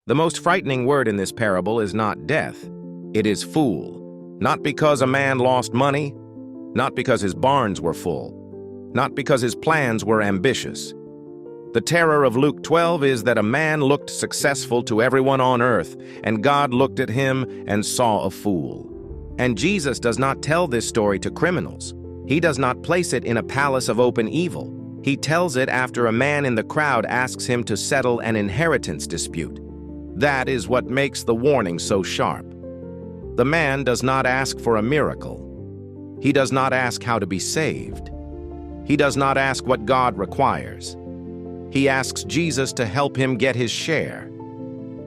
The most frightening word in this parable is not death. It is fool. Not because a man lost money, not because his barns were full, not because his plans were ambitious. The terror of Luke 12 is that a man looked successful to everyone on earth, and God looked at him and saw a fool. And Jesus does not tell this story to criminals. He does not place it in a palace of open evil. He tells it after a man in the crowd asks him to settle an inheritance dispute. That is what makes the warning so sharp. The man does not ask for a miracle. He does not ask how to be saved. He does not ask what God requires. He asks Jesus to help him get his share.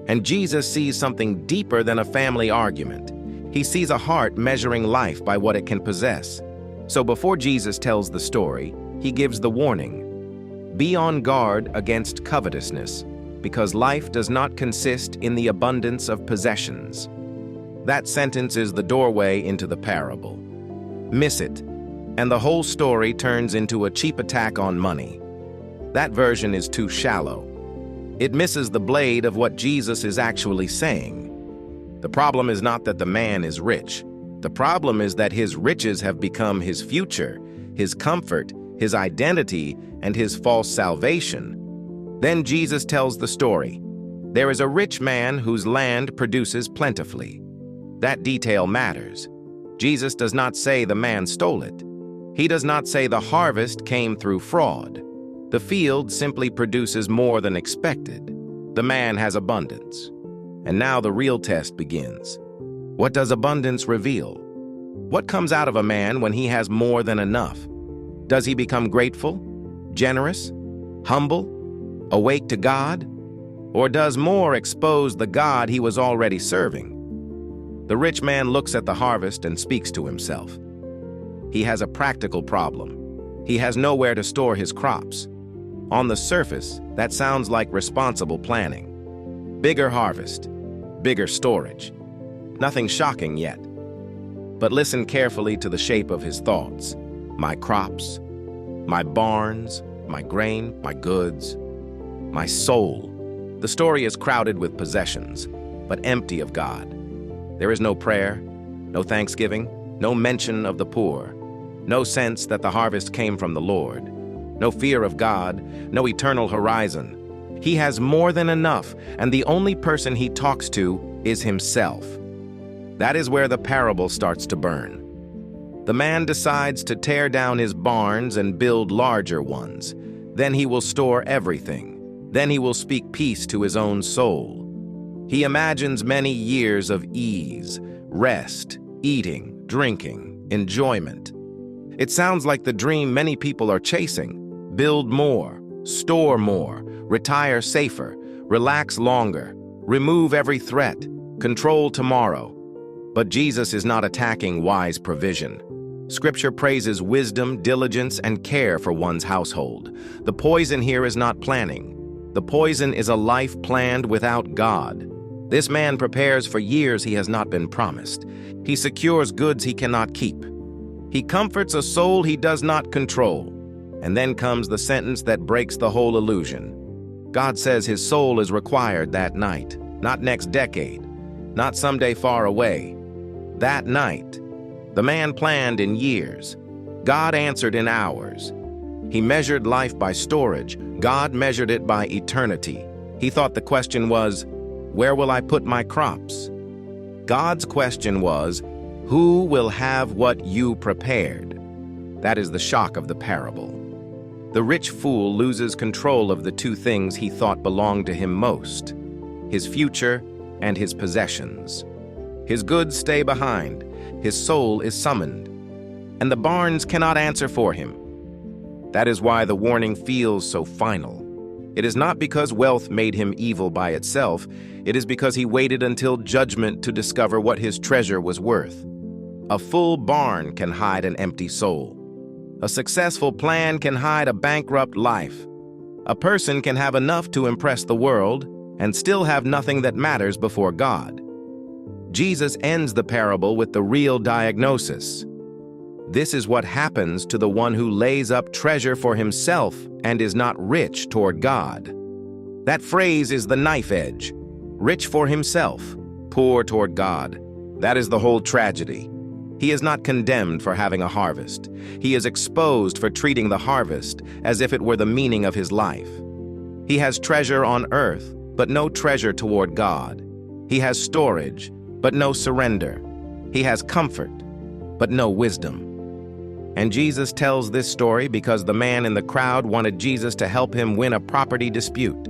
And Jesus sees something deeper than a family argument. He sees a heart measuring life by what it can possess. So before Jesus tells the story, he gives the warning. Be on guard against covetousness, because life does not consist in the abundance of possessions. That sentence is the doorway into the parable. Miss it, and the whole story turns into a cheap attack on money. That version is too shallow. It misses the blade of what Jesus is actually saying. The problem is not that the man is rich. The problem is that his riches have become his future, his comfort, his identity, and his false salvation. Then Jesus tells the story. There is a rich man whose land produces plentifully. That detail matters. Jesus does not say the man stole it. He does not say the harvest came through fraud. The field simply produces more than expected. The man has abundance. And now the real test begins. What does abundance reveal? What comes out of a man when he has more than enough? Does he become grateful, generous, humble, awake to God? Or does more expose the God he was already serving? The rich man looks at the harvest and speaks to himself. He has a practical problem. He has nowhere to store his crops. On the surface, that sounds like responsible planning. Bigger harvest, bigger storage. Nothing shocking yet. But listen carefully to the shape of his thoughts. My crops, my barns, my grain, my goods, my soul. The story is crowded with possessions, but empty of God. There is no prayer, no thanksgiving, no mention of the poor, no sense that the harvest came from the Lord, no fear of God, no eternal horizon. He has more than enough, and the only person he talks to is himself. That is where the parable starts to burn. The man decides to tear down his barns and build larger ones. Then he will store everything. Then he will speak peace to his own soul. He imagines many years of ease, rest, eating, drinking, enjoyment. It sounds like the dream many people are chasing. Build more, store more, retire safer, relax longer, remove every threat, control tomorrow. But Jesus is not attacking wise provision. Scripture praises wisdom, diligence, and care for one's household. The poison here is not planning. The poison is a life planned without God. This man prepares for years he has not been promised. He secures goods he cannot keep. He comforts a soul he does not control. And then comes the sentence that breaks the whole illusion. God says his soul is required that night, not next decade, not someday far away. That night. The man planned in years. God answered in hours. He measured life by storage. God measured it by eternity. He thought the question was, where will I put my crops? God's question was, who will have what you prepared? That is the shock of the parable. The rich fool loses control of the two things he thought belonged to him most, his future and his possessions. His goods stay behind. His soul is summoned, and the barns cannot answer for him. That is why the warning feels so final. It is not because wealth made him evil by itself. It is because he waited until judgment to discover what his treasure was worth. A full barn can hide an empty soul. A successful plan can hide a bankrupt life. A person can have enough to impress the world and still have nothing that matters before God. Jesus ends the parable with the real diagnosis. This is what happens to the one who lays up treasure for himself and is not rich toward God. That phrase is the knife edge. rich for himself, poor toward God. That is the whole tragedy. He is not condemned for having a harvest. He is exposed for treating the harvest as if it were the meaning of his life. He has treasure on earth, but no treasure toward God. He has storage, but no surrender. He has comfort, but no wisdom. And Jesus tells this story because the man in the crowd wanted Jesus to help him win a property dispute.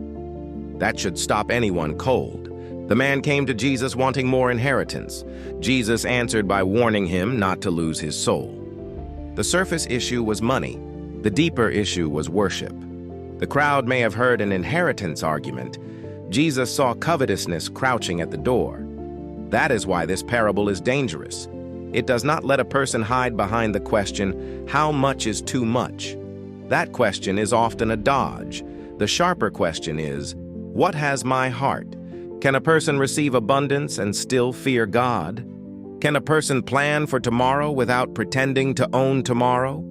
That should stop anyone cold. The man came to Jesus wanting more inheritance. Jesus answered by warning him not to lose his soul. The surface issue was money. The deeper issue was worship. The crowd may have heard an inheritance argument. Jesus saw covetousness crouching at the door. That is why this parable is dangerous. It does not let a person hide behind the question, how much is too much? That question is often a dodge. The sharper question is, what has my heart? Can a person receive abundance and still fear God? Can a person plan for tomorrow without pretending to own tomorrow?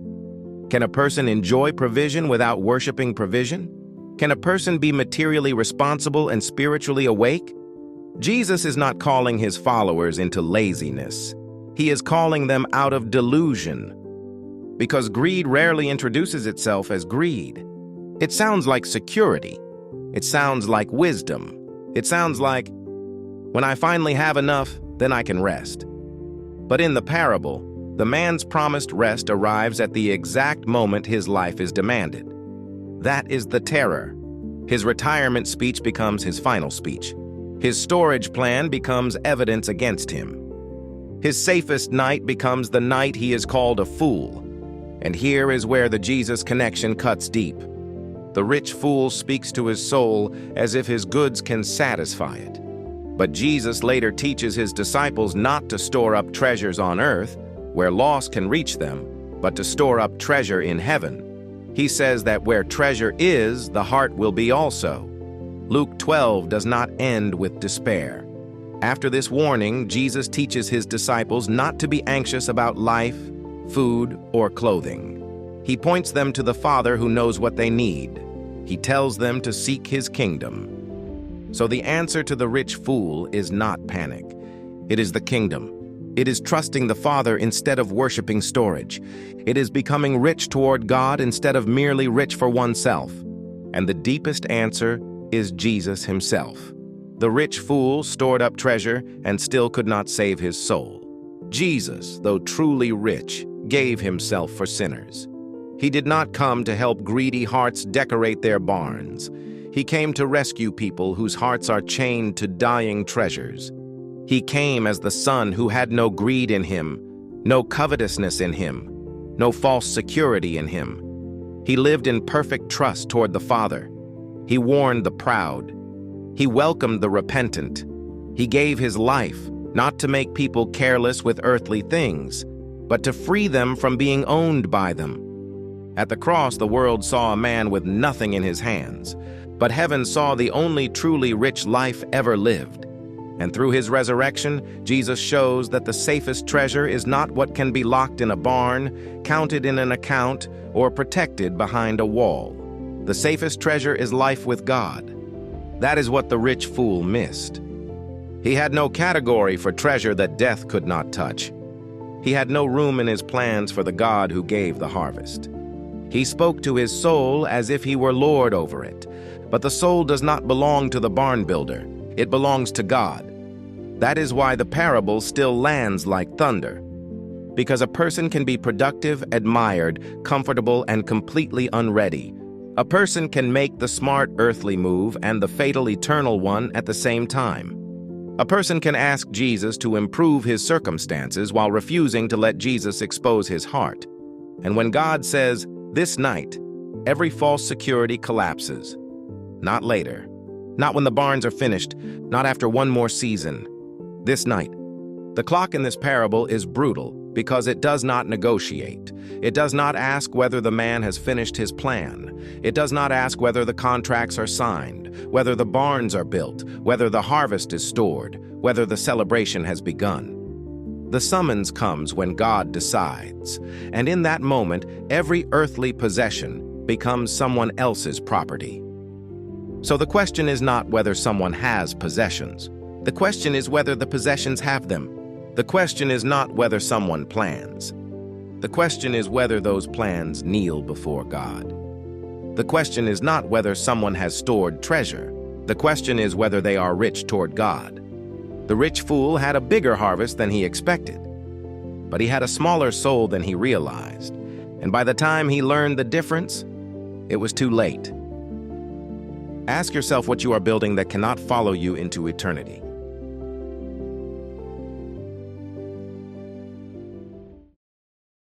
Can a person enjoy provision without worshiping provision? Can a person be materially responsible and spiritually awake? Jesus is not calling his followers into laziness. He is calling them out of delusion. Because greed rarely introduces itself as greed. It sounds like security. It sounds like wisdom. It sounds like, when I finally have enough, then I can rest. But in the parable, the man's promised rest arrives at the exact moment his life is demanded. That is the terror. His retirement speech becomes his final speech. His storage plan becomes evidence against him. His safest night becomes the night he is called a fool. And here is where the Jesus connection cuts deep. The rich fool speaks to his soul as if his goods can satisfy it. But Jesus later teaches his disciples not to store up treasures on earth, where loss can reach them, but to store up treasure in heaven. He says that where treasure is, the heart will be also. Luke 12 does not end with despair. After this warning, Jesus teaches his disciples not to be anxious about life, food, or clothing. He points them to the Father who knows what they need. He tells them to seek his kingdom. So the answer to the rich fool is not panic. It is the kingdom. It is trusting the Father instead of worshiping storage. It is becoming rich toward God instead of merely rich for oneself. And the deepest answer is Jesus himself. The rich fool stored up treasure and still could not save his soul. Jesus, though truly rich, gave himself for sinners. He did not come to help greedy hearts decorate their barns. He came to rescue people whose hearts are chained to dying treasures. He came as the Son who had no greed in him, no covetousness in him, no false security in him. He lived in perfect trust toward the Father. He warned the proud. He welcomed the repentant. He gave his life, not to make people careless with earthly things, but to free them from being owned by them. At the cross, the world saw a man with nothing in his hands, but heaven saw the only truly rich life ever lived. And through his resurrection, Jesus shows that the safest treasure is not what can be locked in a barn, counted in an account, or protected behind a wall. The safest treasure is life with God. That is what the rich fool missed. He had no category for treasure that death could not touch. He had no room in his plans for the God who gave the harvest. He spoke to his soul as if he were Lord over it. But the soul does not belong to the barn builder. It belongs to God. That is why the parable still lands like thunder. Because a person can be productive, admired, comfortable, and completely unready. A person can make the smart earthly move and the fatal eternal one at the same time. A person can ask Jesus to improve his circumstances while refusing to let Jesus expose his heart. And when God says, "This night," every false security collapses. Not later. Not when the barns are finished. Not after one more season. This night. The clock in this parable is brutal because it does not negotiate. It does not ask whether the man has finished his plan. It does not ask whether the contracts are signed, whether the barns are built, whether the harvest is stored, whether the celebration has begun. The summons comes when God decides, and in that moment, every earthly possession becomes someone else's property. So the question is not whether someone has possessions. The question is whether the possessions have them. The question is not whether someone plans. The question is whether those plans kneel before God. The question is not whether someone has stored treasure. The question is whether they are rich toward God. The rich fool had a bigger harvest than he expected, but he had a smaller soul than he realized. And by the time he learned the difference, it was too late. Ask yourself what you are building that cannot follow you into eternity.